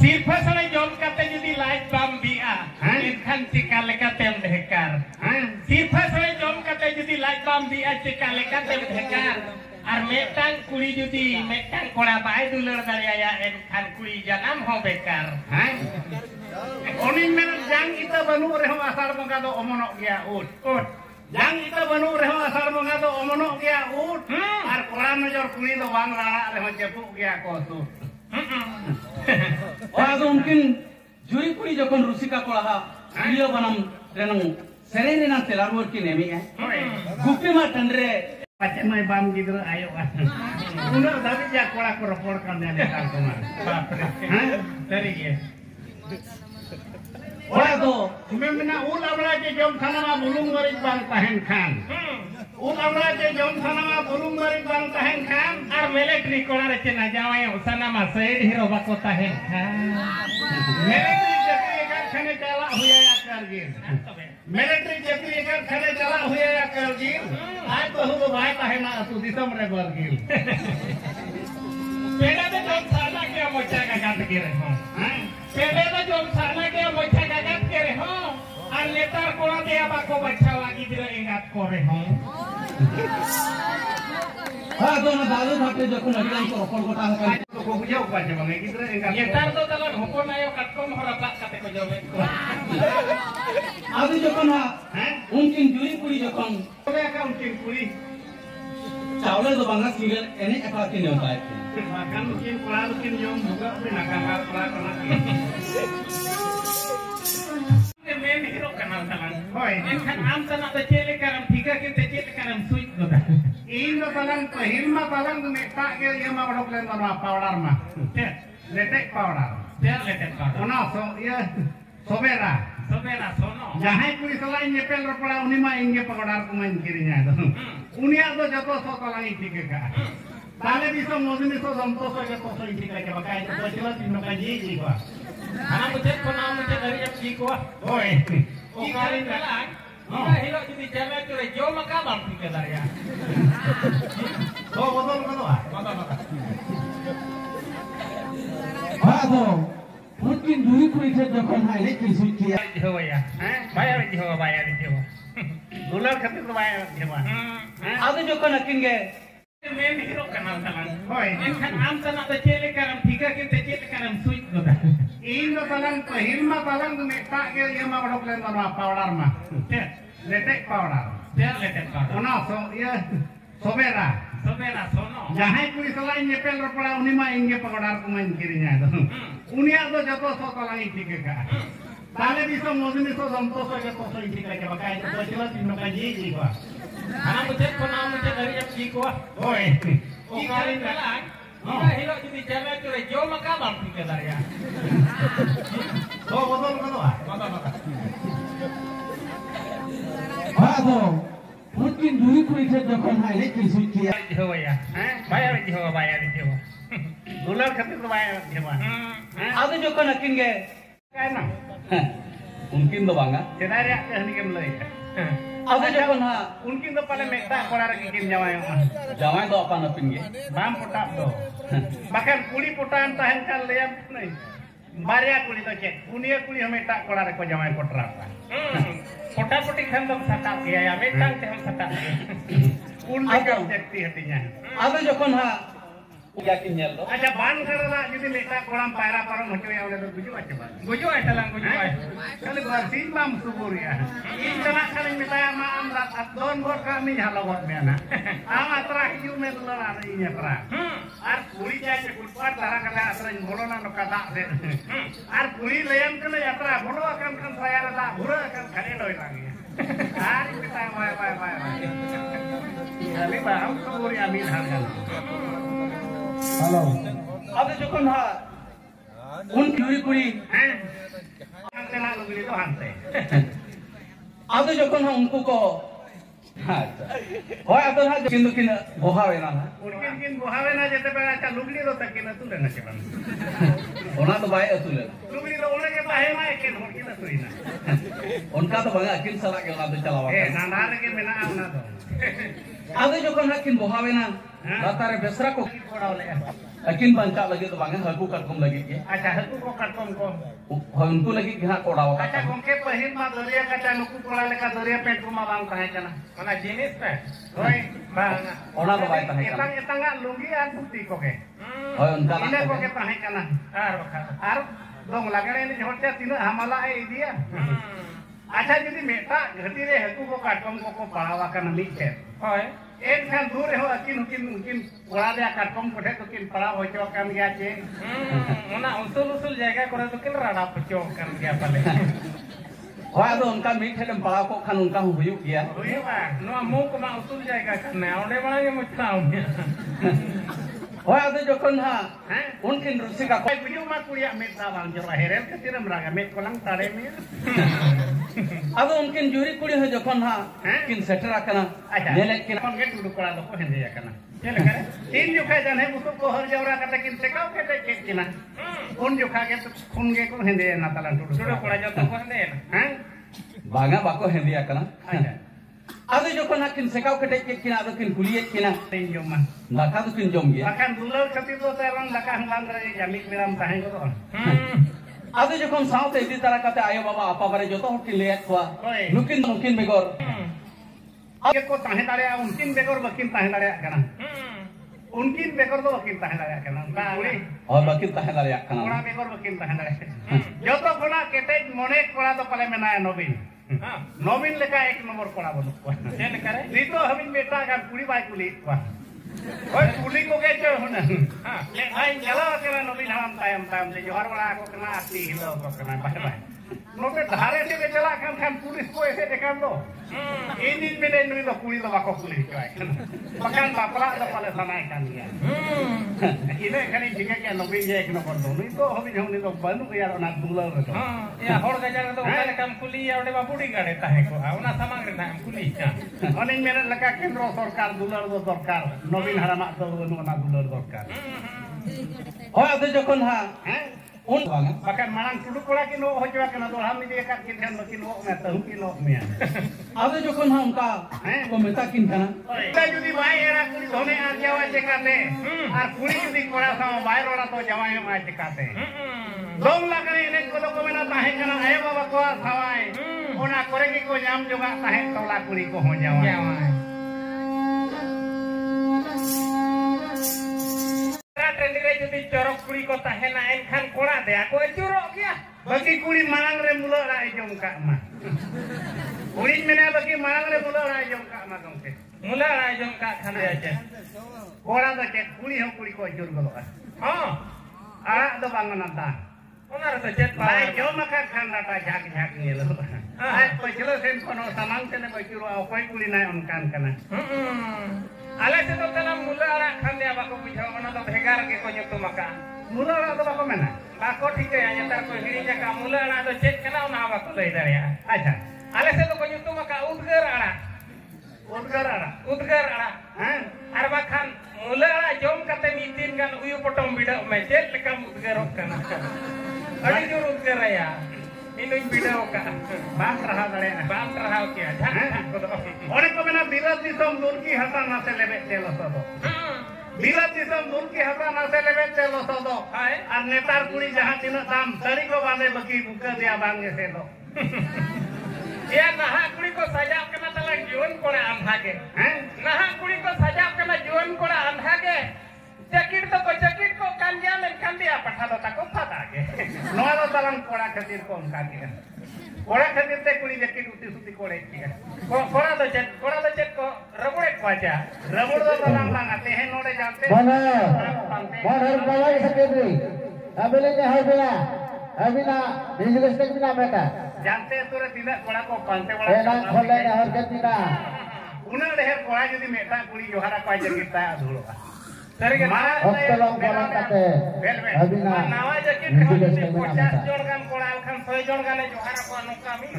Sirpa sore jom kata jadi light bam dia, ikan cikal lekat dekar. Sirpa sore jom kata jadi light bam dia cikal lekat dekar. Ar metang kuli jadi metang kola bayi dulu dari ayah ikan kuli jangan ho bekar. Oning men jang kita banu reho asar mengado omonok dia ut. Jang kita banu reho asar mengado omonok dia ut. Ar koran major kuli do wang rara reho jepuk dia kosu. Orang mungkin juri kuri jokon rusika kolah video banam renang serene nan telar worki nemi gupi ma tandre Pacet mai bam gitu ayo kan. Udah tapi ya kolah koropor kan dia nekar kemar. Dari dia. orang tu Memena ulah belaje jom sana ma bulung marit bang tahen kan. Ulah belaje jom sana ma bulung marit bang tahen kan. Ar melek ni kolah recena jawa yang sana ma seid hero bako tahen kan. Melek jadi kan khane cala huya ya kargil. Military jadi kan khane cala huya ya kargil. Ay bahu bahai tahen na atu disam re bargil. Peda de jom sana ke mocha gagat kire ho. Peda de jom sana ke mocha gagat kire ho. Ar letar kolah dia bako bacha lagi dira ingat kore ho. orang tu na dalu thakle jokon agilan koropor kota kan Ko bujau pa je bang gitu ingat. Letar to talan hopon ayo katkom horapa kate ko jome. adu jokon ha mungkin juri kuri jokon Kowe ka mungkin kuli. chawle do banga single ene apa ke nyom pai Makan mungkin kolah mungkin nyom juga pinakangkar kolah kana. Main hero kenal talan. Hoy, kan am sana ta chele karam thika ke te chele karam suit goda. Indo talan pahilma talan meta ke yama badok len ma powder ma. Letek powder. Letek powder. Ona so ya sobera. Sobera sono. Jahai kuri selain nyepel ropala uni ma inge pagodar kumain kirinya itu. Unia to jato so talan thika ka. Tale bisa mozini so santoso ke to so thika ke bakai to chila tino ka ji ko. Anak mucet ko na mucet dari yang jiko. Oi. Ikarin talang. Ika hilo jadi jalan cure jo makalam tiga darya. Oh betul betul ah. orang tu mungkin juri kuri jokon ha ene kiri suit kia Jauh ya. Bayar jauh. Dolar kata tu bayar jauh. adu jokon akin ge Main hero kenal talan. Hoi. Kan am sana ta chele karam thika ke te chele karam suit goda. Indo talan pahilma talan meta ke yama badok len ma powder ma. Letek powder. Letek powder. Ona so ya sobera. Sobera sono. Jahai kuri selain nyepel ropala uni ma inge pagodar kumain kirinya itu. Unia to jato so talang thika ka. Tale bisa mozini so santoso ke to so thika ke bakai to chila tino ka ji ko. Anak mucet ko na mucet dari yang jiko. Oi. Ikarin talang. Ika hilo jadi jalan cure jo makalam tiga darya. Oh betul betul ah. orang tu mungkin juri kuri jokon ha ene kiri suit kia Jauh ya. Bayar jauh. Dolar kata tu bayar jauh. adu jokon akin ge Kena. mungkin do banga Senaria kahni kem lay. adu jokon ha Mungkin tu pada mekta kolar kikim jawa yang mah. jamai do apa napin ge Bam potap do. Bahkan kuli potaan tahan kal liam nai. Baria kuli to cek. Unia kuli mekta kolar ko jawa potra. Potat poti kan dom satak ya metang te ham satak. Kuli ka cekti hatinya. adu jokon ha yakin nyel do Aja ban karena jadi mekta kolam para parang hojo yang udah tujuh aja ban. Gujo ay talang gujo ay. Kali bersin bam subur ya. Intana kali minta maam rat adon bor kami halawat mena. Ama terah yu metulan inya terah. Ar kuli jaya kulpar tarang kata asran bolona no kata se. Ar kuli leyan kena ya terah bolo akan kan saya rada bura akan kali doi lagi. Ari kita mai. Kali bau subur ya min hargan. halo adu jokon ha un juri kuri Hante na lu bili to hante. adu jokon ha unku ko hoy adu ha kindukin bohawe na Mungkin buhawe na jete pera cha lugli do takina tu lena cheban. ona to bai atule Lugli do ole ke bahe ma eken hor kita tuina. onka to banga akin sala ke na to chalawa Nandare ke mena amna do. Ada jokon hakin bohawena latare besra ko kodaw le akin banca lagi to bange haku katkom lagi ke acha haku ko katkom ko unku lagi gha kodaw acha gongke pahil ma doriya kacha nuku kola leka doriya pet ko ma bang tahe kana mana jenis pe hoi bang ona do bai tahe kana etang lungi an putih ko ke hoi unka ina ko ke tahe kana ar dong lagare ni jorte tina hamala e dia acha jadi meta ghati re haku ko katkom ko palawa kana mikhe hoi एनखान दूर हो akin कोड़ा दे काटकम कोठे तो किन पड़ा हो चो कान गया चे ओना उसूल जायगा करे तो किन राडा पचो कान गया पाले होय आदो उनका मीठेम पड़ा को खान उनका हुयु गया हुयुबा नो मु को मा उसूल जायगा कने ओंडे बणा के मुछाओ होय आदो जखन हा उनकिन रुसिका कोई बुजु मा कुड़िया मेता बांग जो हेरेल के तिरम रागा मेत कोलंग तारे में आदो उनकिन जुरी कुड़ी हो जखन हा किन सेटरा कना नेले किन कोन गे टुडु कोड़ा दो को हेंदे कना चले करे तीन जुखा जाने मुसु को हर जवरा कते किन सेकाव के के किना उन जुखा के खुन गे को हेंदे ना तला टुडु कोड़ा जो तो को हेंदे हैं बागा बाको हेंदे कना आदो जखन हा किन सेकाव के किन आदो किन कुलिए किना तीन जमा दाका तो किन जम गया akan dulu kati do terang laka hanglang re jamik miram tahen ko आदो जखन साउते इदी तरह कते आयो बाबा आपा बारे जो तो किन ले खवा नुकिन बेगोर ये को ताहे दाड़े उनकिन बेगोर बकिन ताहे दाड़े कना उनकिन बेगोर दो बकिन ताहे दाड़े कना कुड़ी और बकिन ताहे दाड़े कना कोड़ा बेगोर बकिन ताहे दाड़े जो तो कोना केटे मोने कोड़ा तो पले मेना नवीन नवीन लेका एक नंबर कोड़ा बनु को चेन करे नीतो हमिन बेटा का कुड़ी बाई कुली को ओए कुली को के जो होना हां ले भाई चलो के नवीन हम टाइम ले जोहर वाला को कना असली हिलो को कना बाय बाय नोटे धारे से चला खान पुलिस को ऐसे देखा दो इन दिन में नहीं तो कुली तो बाको कुली काय पकान बापला तो पले सनाय कान गया इने खाली जिगे के नवीन जे एक नंबर दो नहीं तो हबी हम नहीं तो बनु यार ना दुलर तो हां या होड़ गजार तो ओने काम कुली यावडे बापुडी गाड़े ताहे को ओना सामान रे नाम कुली ओने मेरे लका केंद्र सरकार दुलर दो सरकार नवीन हरामा तो ना दुलर सरकार होय आदो जखन हा उन bahkan malang duduk kola kino hoja kana do ham ni ka kin han makin wo na tahu kino me आदो जखन हा उनका को मेता किन kana ta judi bai era kuli dhone ar jawa chekate ar kuli judi kola sama bai roda to jawai ma chekate dong lagane ene ko ko mena tahe kana ayo baba ko thawai ona kore ki ko nyam joga tahe tola kuli ko ho jawai jadi corok kuli ko tahena enkan kola de aku curok ya bagi kuli malang re mulo ra jom ka ma kuli mena bagi malang re mulo ra jom ka ma gongke mulo ra jom ka khande aja kola da cek kuli ho kuli ko jur golo ha ara do bangun anta onar to cek bai jom ka khanda ta jak ni lo ai pachilo sen kono samang tene bajuro koi kuli nai onkan kana ale se to kana mula ara khande abako bujhaw ona to bhegar ke ko nyutu maka mula ara to bako mena bako thik ya nyetar ko hiri jaka mula ara to cek kana ona abako lei daria acha ale se to ko nyutu maka udgar ara ha ar bakhan mula ara jom kate mitin gan uyu potom bida me cek lekam udgarok kana adi jur udgar ya ini video ka bang raha dare bang raha ke ore ko mena birat disom durki hata na se lebe telo sodo birat disom durki hata na se lebe telo sodo ar netar kuri jahan tina dam sari ko bande baki buka dia bange se do ya naha kuri ko sajab kana tala jiwan kora andhage naha kuri ko sajab kana jiwan kora andhage jakit ko kandia men kandia patha do tako phata ge noa do talang kora khatir ko onka ge kora khatir te kuri jakit uti suti kore ki kora do chet ko rabure ko aja rabur do talang lang ate he node jante mana balai sekretari abele ne habila abina bilis tek bina beta jante tore tidak kora ko pante wala enak kholle ne har ketina una leher kora jodi meta kuri johara ko aja kita dhulo Tolong kate abina nawa jakit bilis tek bina jon kan kora alkan 6 jon gane johara ko anuka mi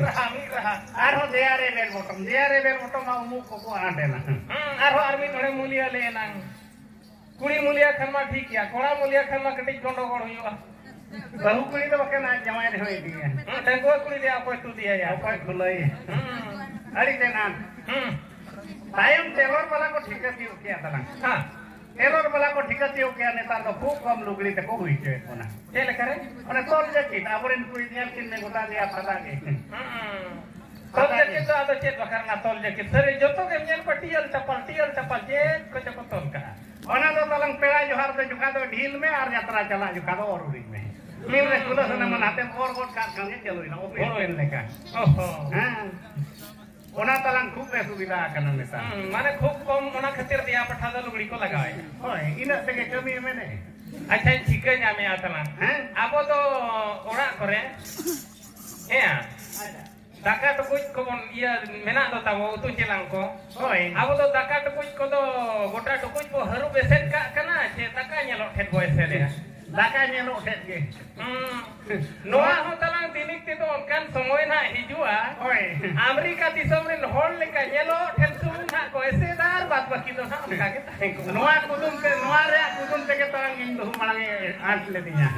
raha arho deare bel bottom ma umu ko ande na arho armi thode mulia le nang kuri mulia khanma thik ya kora mulia khanma kati gondo gol hoyuga bahu kuri do bakana jamai re hoy diya tengko kuri dia apoy tu dia ya apoy khulai ari denan tayam teror bala ko thika tiyo kya talang. Ha. Teror bala ko thika tiyo kya netar ko khub kam lugri te ko hui ke ona. Chele kare? Ona tol jakit aborin kui nyal kin me gota dia pata ke. Tol jakit to ado chet bakar na tol jakit. Sare joto ke nyal patiyal chapal jet ko chako tol ka. Ona do talang pera johar de juka do dhil me ar yatra chala juka do oruring me. Mil re kulo sana manate or got ka kange chalo ina opin leka. Oh. Ha. Ona talang khub be subida kana neta. Mane khub kom ona khatir dia pathada lugri ko lagae. Hoy ina tege kami mene. Acha chika nyame atala. Abo do ora kore. Ya. Daka tukuj ko iya mena do tamo utu chilang ko. Hoy abo do daka tukuj ko do gota tukuj ko haru beset ka kana che daka nyelok thet boy sele. Daka nyelok thet ge. Noa ho talang dinik te do kan somoy na hijua. Hoy Amerika disam ren hol leka nyelok thet sum na ko ese dar bat baki do ha ka ke tahe ko. Noa kudum te ke talang in do malang art le dinya.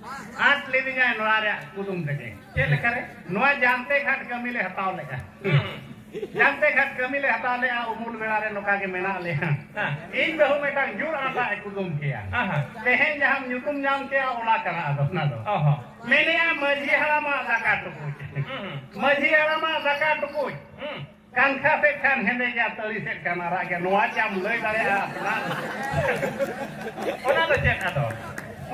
आठ ले दी जाए नोआरे कुदुम तके चले करे नोआ जानते घाट कमिले हटाव लेका जानते घाट कमिले हटाव ले आ उमुल बेलारे नोका के मेना ले इन बहु मेटा जुर आटा कुदुम किया तेहे जहां नुकुम जाम के ओला करा दो ना दो मैंने आ मजी हरामा जाका टुकुच मजी हरामा जाका टुकुच कानखा से खान हेने जा तली से कनारा के नोआ जाम लई दारे आ ओना तो चेक आदो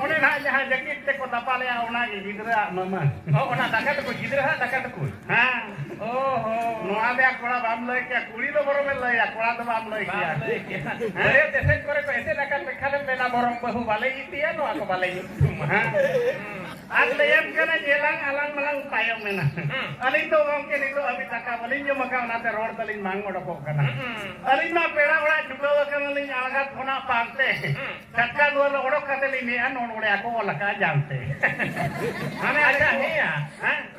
One na jaha jakit te ko tapale a ona gi gidra mama. Oh ona daka to gidra ha daka to koi. Ha. Oh no ave akora bam loi ke kuri do borom loi akora do bam loi kia. Are te set kore ko ese daka pe khale mena borom bahu bale itia no ako bale itum ha. Atle yam kana jelang alang malang tayong mena. Alin to gong ke nito abi daka balin jo maka ona te rod talin mang modo ko kana. Alin na pera ora juglo kana lin alagat khona pante. Sakka do odok kateli ni an उन्होंने आपको लगा जानते हमें अच्छा है यार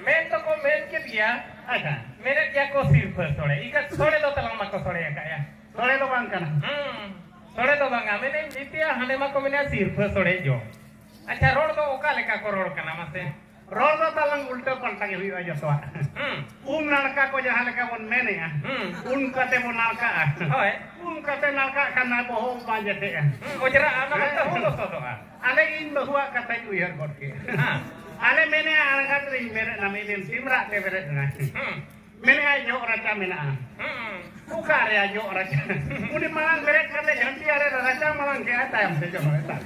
मैं तो को मैं के दिया अच्छा मेरे क्या को सिर्फ थोड़े इका थोड़े दो तलमा को थोड़े का या थोड़े दो बांग करना थोड़े दो बांग मैंने जितिया हने मा को मैंने सिर्फ थोड़े जो अच्छा रोड तो ओका लेका को रोड करना मसे रोड तो तलंग उल्टा पलटा के हुई जो तो नलका को जहां लेका बन मैंने कते वो नलका होय kate nalka kana boho banjete ojra ana mata hulo sodo ale in bahua kata uyar gorke ale mene angat ring mere nami din simra te bere na mene ayo raja mena ukar ya yo raja uni malang bere kate ganti are raja malang ke atam te jo meta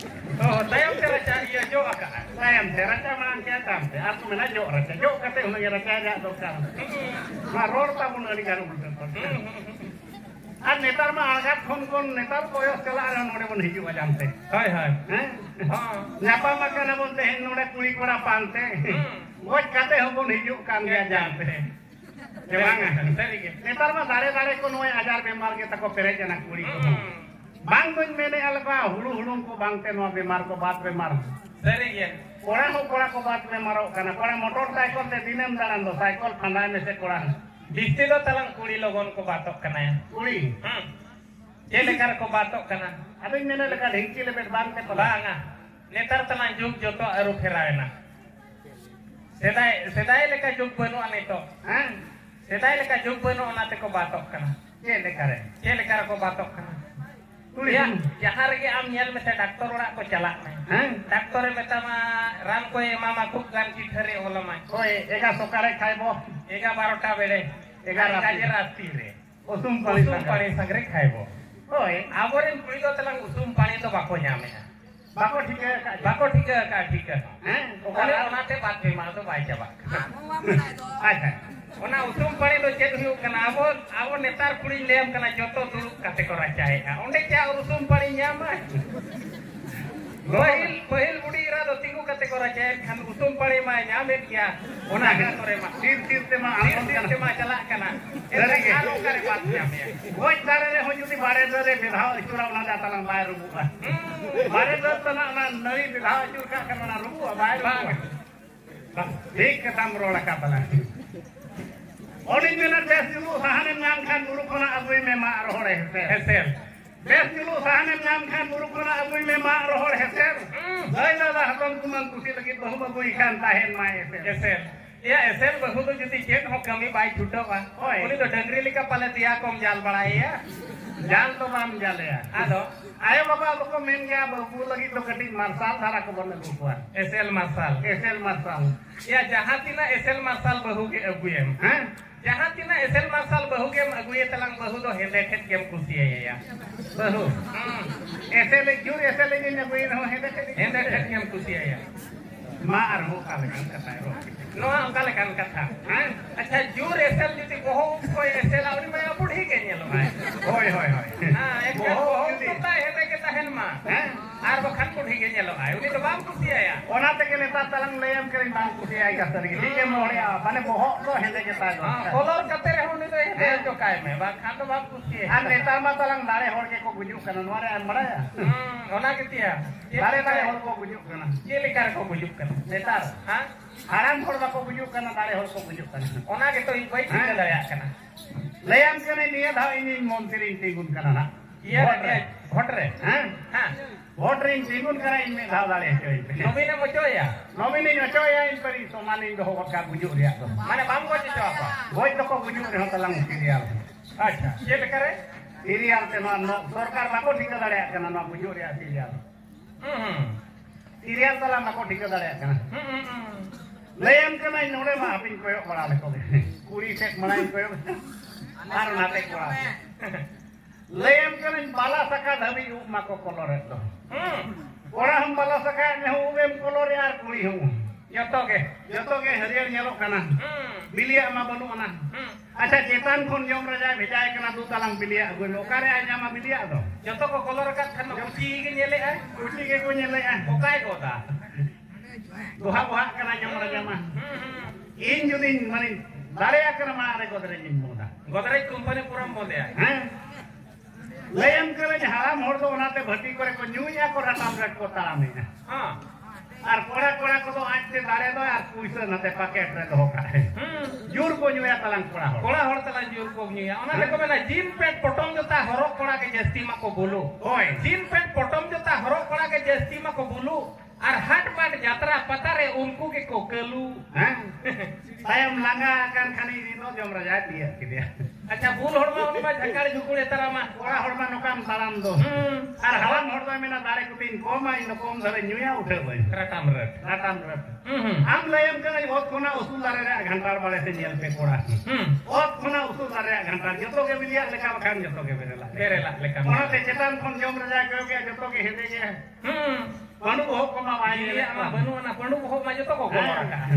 oh tayam te raja iya jo aka tayam te raja malang ke atam te aku mena jo raja jo kate uni raja ya dokar maror ta mun ari garu আর নেতার মা আঘাত phone কোন নেতার বয়স চলা আর নোড়ে বন হিজুয়া জানতে হয় হয় হ্যাঁ নাপা মাকানা বলতে হেন নোড়ে কুড়ি কোড়া পানতে গজ কাতে হবন হিজুক কান গিয়া জানতে দেবাঙ্গা সরিগে নেতার মা দাঁড়ে দাঁড়ে কোন ওই আজার বেমার কে তাকো পেরে জানা কুড়ি কো বাং দুন মেনে আলবা হুলু হুলুম কো বাংতে নো বেমার কো বাত বেমার সরিগে কোড়া হো কোড়া কো বাত বেমার কানা কোড়া মোটর সাইকেল তে দিনেম দাঁড়ান দো সাইকেল ফান্ডায় মেসে কোড়া Bisti do talang kuri logon ko batok kana ya. Kuri. Jelekar ko batok kana. Abin mena lekar hingki lebet bangte pelanga. Netar talang juk joto aru feraena. Sedai lekar juk benu anito. Sedai lekar juk benu anate ko batok kana. Jelekar ko batok kana. Ya, jahar ge am nyel mete doktor ora ko calak na. Doktor meta ma ram ko mama kuk ganti thare olama. Koe ega sokare khaibo. Ega 12টা বেড়ে 11 কাজে রাত্রি রে উসুম পানি সাগরে খাইবো ওই আবরেন কুড়ি তো তালাং উসুম পানি তো বাকো জামে বাকো ঠিক হ্যাঁ ওখানে ওনাতে বাদ বেমার তো বাই যাবা আচ্ছা ওনা উসুম পানি তো চেক হুয়ুক কানা আবো নেতার কুড়ি লেম কানা যত দুরুক কাতে করা চাই ওন্ডে চা উসুম পানি জামা Pahil budi ira do tingu kate kora jay kan usum pare ma nyame dia ona ga kore ma tir te ma chala kana ere alo kare bat nyame hoi tare re hoi judi bare dore bidhaw isura na da talang bayar rubu bare do tana na nari bidhaw isur ka kana na rubu bayar rubu bas thik katam rola ka bala oni mena desilu sahane nam khan guru kona agui me ma rohore hesel Bes dulu sahanem ngam kan buruk kena abui memang rohor heser. Hai dalah hatam kuman kusi lagi bahu bahu ikan tahen mai heser. Ya esel bahu tu jadi jet hok kami baik judo pak. Ini tu dengri lika pale tiya kom jal balai ya. Jal tu mam jal ya. Ado. Ayo bapak aku main gaya bahu lagi tu ketik marsal thara ko benda bukuan. Esel marsal. Esel marsal. Ya jahatina esel marsal bahu ke aguyem. Hah? Jahatina esel marsal bahu ke aguye telang bahu tu hendet kem kusia ya. Bahu. Esel jur esel ini aguye no hendet kem kusia ya. Maar ho kalekan kata ro. No kalekan kata. Acha jur esel jiti boho koi esel auri maya budhi ke nyelo hai. Hoi. Ek boho kata hete ke tahen ma. Ar bakhan budhi ke nyelo hai. Uni to bam kusi aya. Ona te ke leta talang leyam kerin bam kusi aya ka targi. Dike mohre a mane boho to hete ke ta. Kolor kate re honi to hete to kai me. Ba khan to bam kusi. An neta ma talang dare hor ke ko gujuk kana nore an maraya. Ona ke tia. Dare hor ko gujuk kana. Cheli kar ko gujuk kana. Netar, ha? Haram hor bako bujuk kana dare hor ko bujuk kana. Ona ke to i bai thik daya kana. Layam kene niya dha ini montri tingun kana na. Iya dia hotre, ha? Ha. Hotre tingun kana in me dha dare choi. Nomine mochoya. Nomine mochoya in pari somani do hok ka bujuk ria to. Mane bam ko chito apa? Goi to ko bujuk re talang serial. Acha. Ye lekare? Serial te no sarkar bako thik daya kana no bujuk ria serial. Serial talang bako thik daya kana. Layam kana nore ma apin koyo bala le ko. Kuri sek manai koyo. Ar nate kola. Layam kana bala saka dhabi ma ko kolor to. Ora hum bala saka ne hu em kolor ar kuri hu. Joto ke hariar nyelok kana. Bilia ma banu ana. Acha chetan khon jom raja bhejai kana du talang bilia agu lokare anya ma bilia to. Joto ko kolor kat kan kuci ke nyele ai. Kuci ke ko nyele ai. Okai ko ta. Buha kana jom raja ma. In judin mani dare akana ma are godre jin moda. Godre company puram bole ai. Layam kale haram hor do onate bhati kore ko nyuya ko ratam rat ko tarame. Ha. Ar kora ko do achte dare do ar puisa nate paket re do ka. Jur ko nyuya talang kora hor talang jur ko nyuya. Ona le ko mena jin pet potong jota horok kora ke jasti ma ko bulu. Oi, jin pet potong jota horok kora ke jasti ma ko bulu. Ar hat mat jatra patare unku ke ko kelu. Saya melanggakan kani dino jom raja dia gitu ya. Acha bul horma unma jakar jukule tarama. Ora horma nokam salam do. Ar halam horma mena dare kutin koma ino kom sare nyuya uthe boy. Ratam rat. Am layam kana ot kona usul dare re ghantar bale se nyel pe kora. Ot kona usul dare ghantar joto ke bilia leka bakhan joto ke berela leka. Ona te chetan kon jom raja ko ke joto ke hede ke. Panu bohok koma wai le ama banu na panu bohok ma joto ko gomora ka.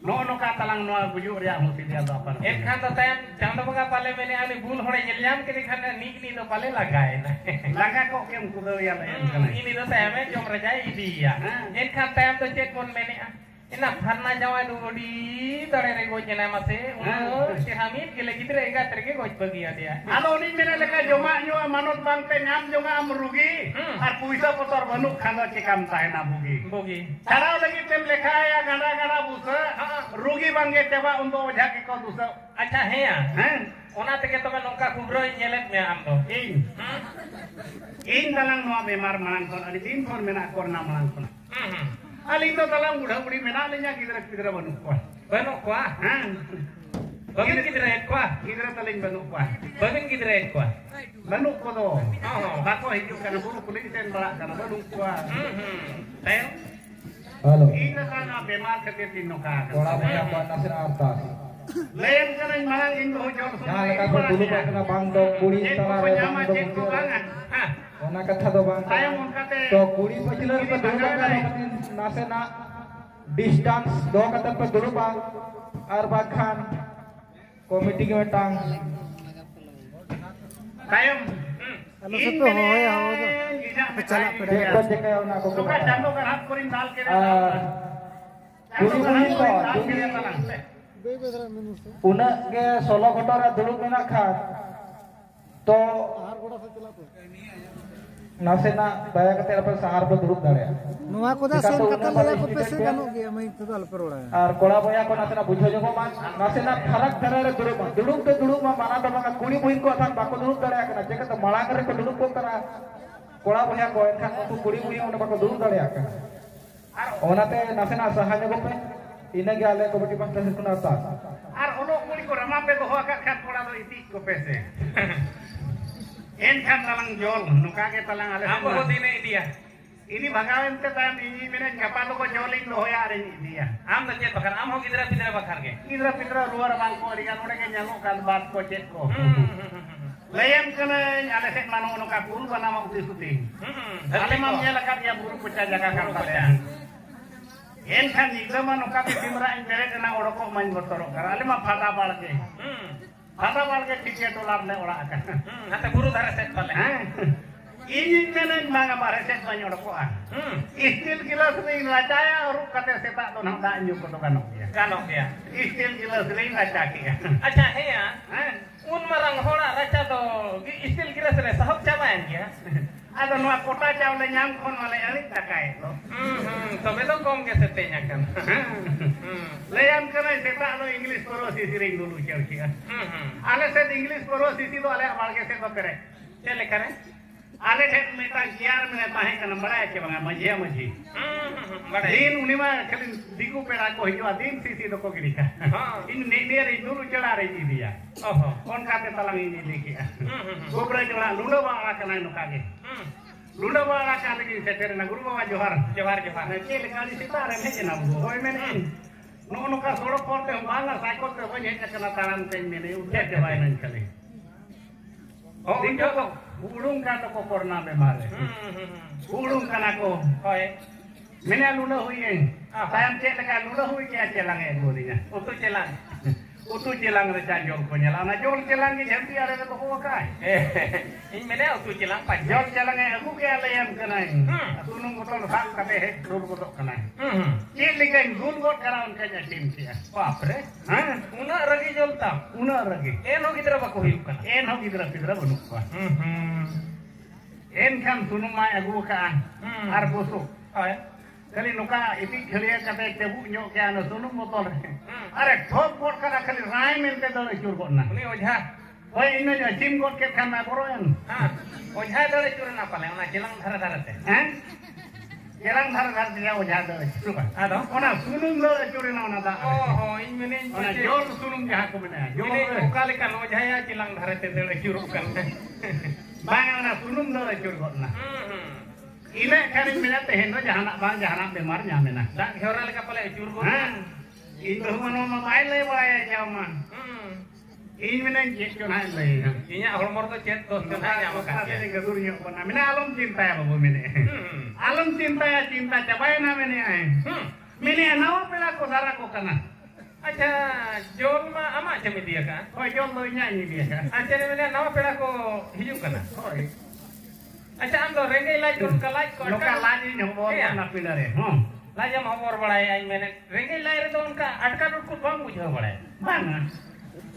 No ka talang no bujuk ria musi dia do apa. Ek khan to tayam chando banga pale mene ani bul hore nyam ke dikhan nik ni to pale lagae na. Laga ko kem kudo ya la kana. Ini to tayam jom raja idi ya. Ek khan tayam to chet kon mene ina pharna jawa du odi dare re goj na mase uno ke hamid ke legidre ega terke goj bagia dia. Alo ni mene leka joma nyo manot bang pe nyam jonga am rugi ar puisa potor banuk khana ke kam tahe na bugi. Cara lagi tem lekha ya ganda busa rugi bangge teba undo ojha ke ko dusa. Acha he ya. Ona teke tome nongka kubroi nyelet me am do. In dalang no bemar manang kon ani din kon mena korna manang kon. Ali to talang budak budi mena lenya kidra banuk ko. Banuk ko. Bagin kidra ek ko. Kidra taling banuk ko. Bagin kidra ek ko. Banuk ko do. Bako hijuk kana bulu kulit ten bala kana banuk ko. Tayo. Halo. Ina kana bemar kete tinoka. Kola punya buat nasir artas. Layam kana manang indo jor. Nah, lekat dulu pak kena bangdo kuri tara bangdo mungkin. Ona katha do bang. To kuri pachilar pa dulu bang nase na distance do kata pa dulu bang ar bakhan komiti ke metang. Tayam. Ano sa to hoy aho do. Pechala peda. Dekho dekhe ona ko. Suka jando kan hat kurin dal ke. Kuri ko una ke 16 घंटा दुड़ुब मेना खा तो नासेना दया कते अपन सहार पर दुड़ुब दाड़े नुआ को दा सेन कता लया को पैसे गानो गे मई तो दल पर ओड़ा और कोड़ा बया को नासेना बुझो जगो मा नासेना फरक धरे रे दुड़ुब मा माना तो मा कुड़ी बहिन को अथान बाको दुड़ुब दाड़े कना जेके तो माला करे को दुड़ुब को करा कोड़ा बया को एनखान को कुड़ी बहिन ओने बाको दुड़ुब दाड़े का ओनाते नासेना सहा जगो पे ina ge ale komiti pasta se kuna ta ar ono kuli ko rama pe doho akak khat koda do iti ko pese en khan talang jol nuka ke talang ale Ambo dine dia. ini bagawen te tam ini menen kapalo ko jolin do ya are ni dia Am da jet bakar am ho gidra pidra bakar ge. idra pitra luar bang ko ri kan ode ke nyalo kan bat ko cek ko layam kana ale set mano no ka puru bana ma uti suti ale mam nyala ka ya buru pecah jaga kan ta en khan idra mano ka te timra in bere kana odoko man botoro kar ale ma phata balke tiket dolar le ora akan Hata guru dara set pale. ini menen manga bare set banyak odoko istil gilas ni racaya ru kate setak to nang da nyu ko to kanok ya Kanok dia. istil gilas ni racaki ya Acha heya. Un marang hora racha to istil gira sere sahab chamaen dia. ada noa kota chawle nyam kon wale ali takai to Tobe to kom ge setenya kan. layam kana setak lo english koro sisiring dulu chawchi ale set english koro sisi to ale balge se to pere Chele kare. ale set meta giar me tahe kana bada che banga majia maji Bada. din unima kali diku pera ko hijo din sisi to ko girika in ne re dulu chela re dia Oho. kon kate talang ini diki gobra jora lundo bang kana no kage lundo bang kana lagi setere na guru bawa johar Johar johar. na chele kali sitare me jena bu hoy men no ka soro porte banga sakot te hoye kana taran ten mene udah ke wainan kali Oh, Dingko ulung ka to ko korna be mare ulung kana ko Hoy. mene lundo huyen tayam chele ka lundo huy ke chelang e golinya Utu celang. utu chelang re jol ko nyala na jol chelang ni jenti are to ko kai In mene utu celang pa. jol chelang e aku ke ale yam kanai tunung ko to hak kate he dul ko to kanai chele ka gun got karaun ka tim sia Bapre. ha Una ragi jolta. una rage Eno gidra bako hiup kana. en ho gidra pidra banu ko en kan tunung mai agu ka ar busuk Hoy. kali nuka iti khalia kate tebu nyok ke ana tunung motor are thok got kara kali rai mente do chur got na Uni ojha. hoy ino ja chim got ke kan na boroen Ojha dole churan apa le ona celang dhara dhara te. ha Kerang dhar dia ojha do chur Ado. ona sunung do chur na ona da Oh, in mene ona jol sunung jaha ko mena jol Ini ukali kan ojha ya celang dhara te dole churuk kan. bang ona sunung do chur got na ine kali mena te hendo jahana bang jahana bemar nyamena Dak hora le kapale churuk. ha itu mano mai le baya jama ini mena je chona le Inya hormor to chet to tena nya makan. ini gadur nyok kona mena alom cinta ya babu mene alam cinta ya cinta cabai na mene ai mene nawa pela ko dara ko kana Acha jol ma ama chami dia kan. hoy jol lo nyanyi dia Acha ne mene nawa pela ko hijuk kana. hoy Acha am do rengai lai kon kalai ko loka lani nyobo na pinare Laja mahor balai ai mene rengai lai re to unka atka dut ko bang bujha balai. bana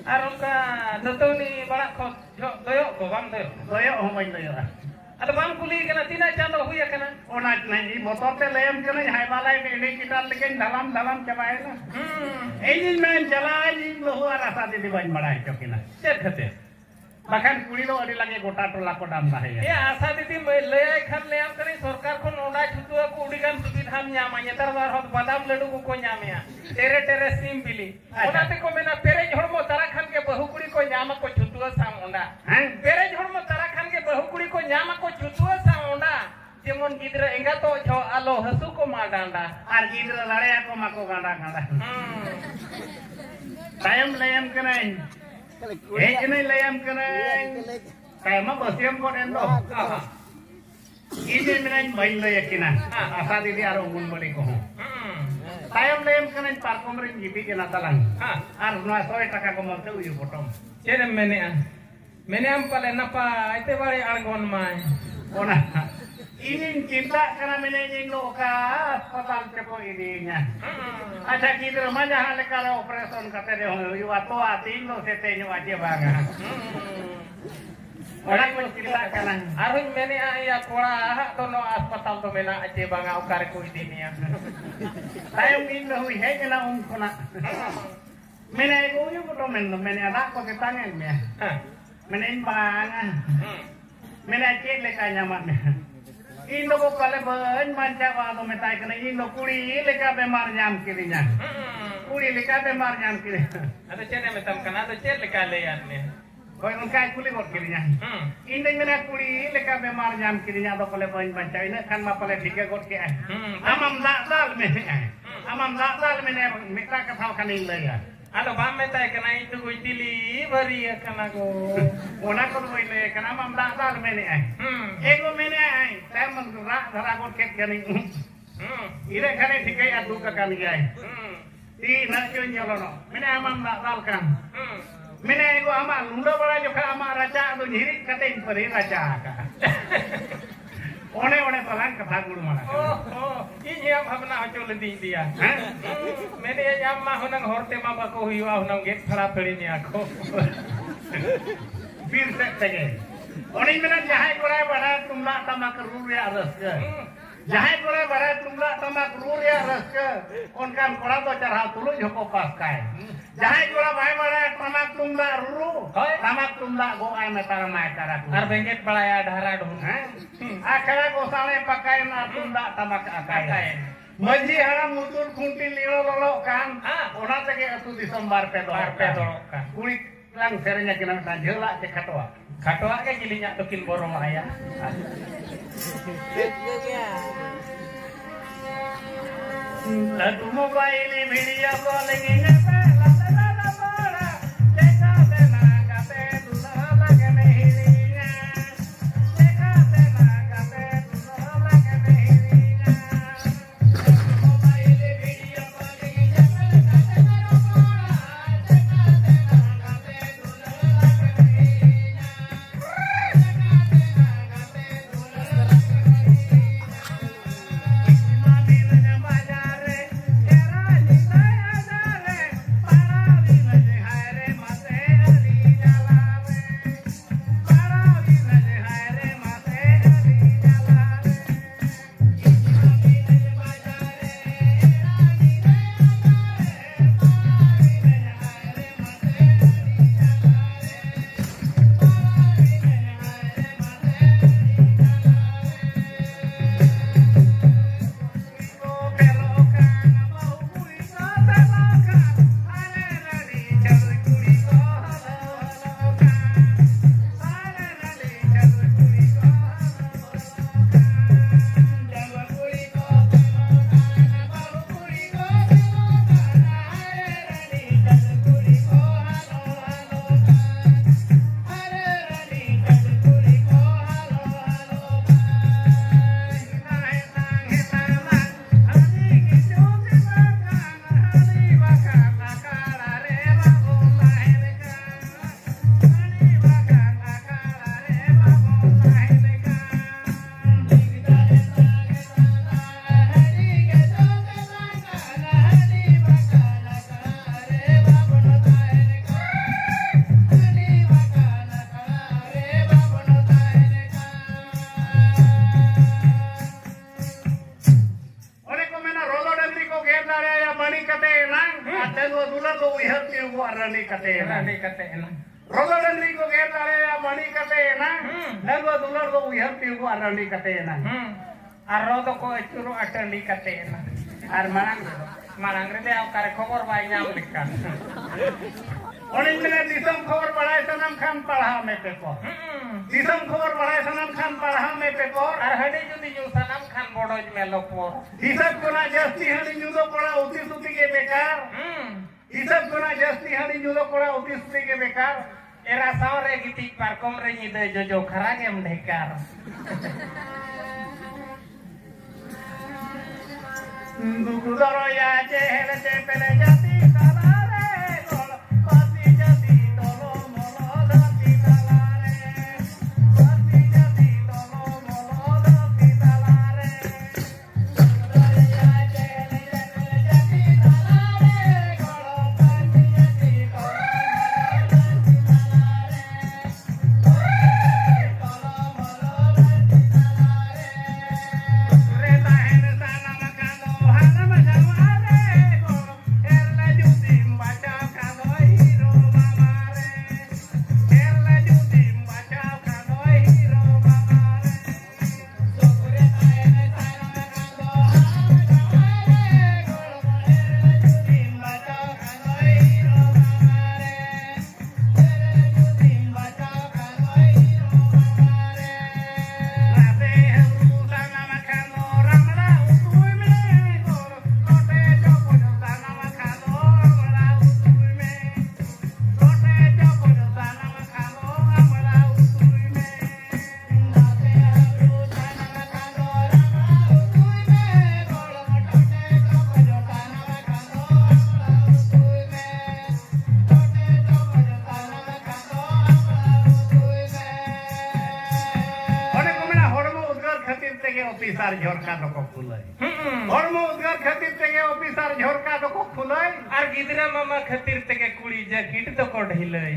Ar unka dato ni bala ko doyo ko bang doyo. toyo ho mai toyo Ada bang kuli kana tina chando huya kana. ona nai motor te lem kana hai balai ne kita lekin dalam cabai na ini men jalai ni lo rasa di bain badai chokina Chet khate. bahkan kuli lo adi lagi gota tola ko dam dah ya Ya asa diti lay khan layam kari sarkar kon oda chutu ko udigan subidham nyama nyetar war hot badam ledu ko nyamya tere sim bili onate ko mena perej hormo tara khan ke bahu kuri ko nyama ko chutu sang onda perej hormo tara khan ke bahu kuri ko nyama ko chutu sang onda jemon gidra enga to jo alo hasu ko ma danda ar gidra lare ako mako ganda tayam layam kanai ini layam kanai tayam ma bosiam ko endo ini menain bain lo yakina asa didi aro mun bali ko tayam layam kanai parkom ring gibi kena talang ar no soy taka ko monte uyu potom Chere mene am pale napa ite bari argon mai ona ini cinta karena menengin lo ka hospital cepo ininya aja kidra maja hale kala operation kate de yu ato atin lo sete nyu aja banga orang ko cinta kana Arun mene ya kora to no hospital to mena aje banga ukar ko dinia. tayo min lo hui he kana kona mene ko yu ko men mene ada ko tangan me mene banga mene cek le kanya mat me इन लोगों पहले बन मंचा वादों में ताई करने इन लोग कुड़ी लेकर बीमार जाम के लिए कुड़ी लेकर बीमार जाम के लिए अरे चेने में तम करना तो चेल लेकर ले आने कोई उनका कुली बोल के लिए इन दिन में कुड़ी लेकर बीमार जाम के लिए तो पहले बन मंचा इन खान में पहले ठीक है गोट के आए हम दाल में आए हम दाल में ने मिटा कथा खाने ले आए Ado bame tay kana itu ko tili bari kana ko ona ko boile kana mam dal mene ai ego mene ai tamam ra dhara ko ket kani ire khane thikai adu ka kan gai ti na kyo nyalono mene amam dal kan mene ego ama lundo bala jo kha ama raja adu hirik katein pare raja ka one palang katha guru mana oh ini am bhavna ho chol di dia mene am ma honang horte ma ba ko hiwa honang get khara peli ni ako bir se tege one mena jahai kora bara tumla tamak ru ya raska jahai kora bara tumla tamak ru ya raska onkan kora to charha tulu joko pas kai jahai kora bai bara tamak tumla ru tamak tumla go ai metara mai kara ar benget balaya dhara dhun akara ko sale pakai na tumla tamak akai Manji haram mutur kunti lilo lolo kan ona tege atu disambar pedo kan kulit lang serenya kena tanjela ke katoa katoa ke gilinya tokin borong aya ladu mobile media calling in pela la para dekha dena kate dula lage mehiriya dekha dena kate dula lage mehiriya mobile media calling in pela la para dekha dena kate dula lage mehiriya Rodo dan Rico kita ya mani katena, lalu dolar do wihar tiuku arandi katena. Arrodo ko churu atandi katena. Ar marang rede au kare khobor bai nyam likkan. Onin mene disam khobor padai sanam khan padha me pepo. Disam khobor padai sanam khan padha me pepo. Ar hadi jodi ju sanam khan bodoj me lopor. Hisab kona jasti hadi judo pada uti suti ke bekar. Hisab kona jasti hadi judo pada uti suti ke bekar. Era saore gitik parkom re nyide jojo kharagem dhekar. Dugudoro ya jehel jepele jati talare gol pati jati tolo molo dati talare pati jati tolo molo dati talare dugudoro ya jehel jepele jati talare gol pati jati tolo molo dati talare tolo molo dati talare reta hen sana makano hana majamare gol officer झोरका doko khulai hormo udgar khatir tege officer झोरका doko khulai ar gidra mama khatir tege kuri jacket doko dhilai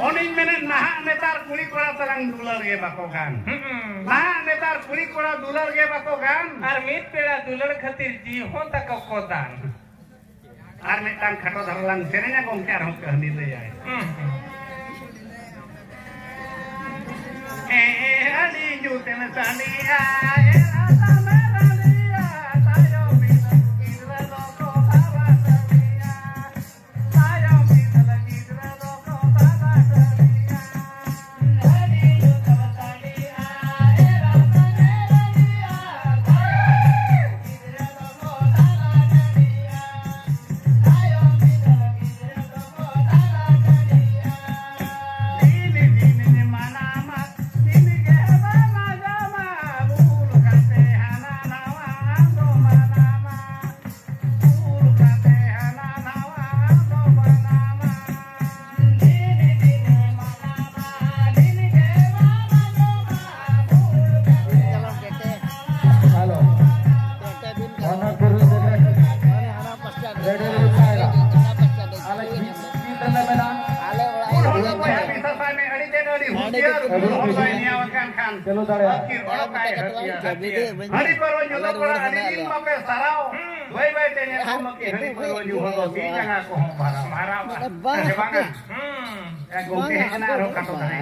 oning menen naha netar kuri kora talang dular ge bako gan naha netar kuri kora dular ge bako gan ar mit pera dular khatir ji ho tak ko dan ar metang khato dharlang serenya gomke ar hom kahni le ay adi juten sania ela merandia tayo bila kidra loko bawasania tayo bila kidra loko bawasania adi juten sania ela merandia tayo kidra loko bawasania tayo bila kidra loko bawasania ini mana चलो दाड़े हरी परवा जुलो पड़ा हरी दिन मापे साराओ भाई भाई तेने को मके हरी परवा जुलो तो दी जगह को हम भरा मारा है बांगा गोके ना रो काटो करे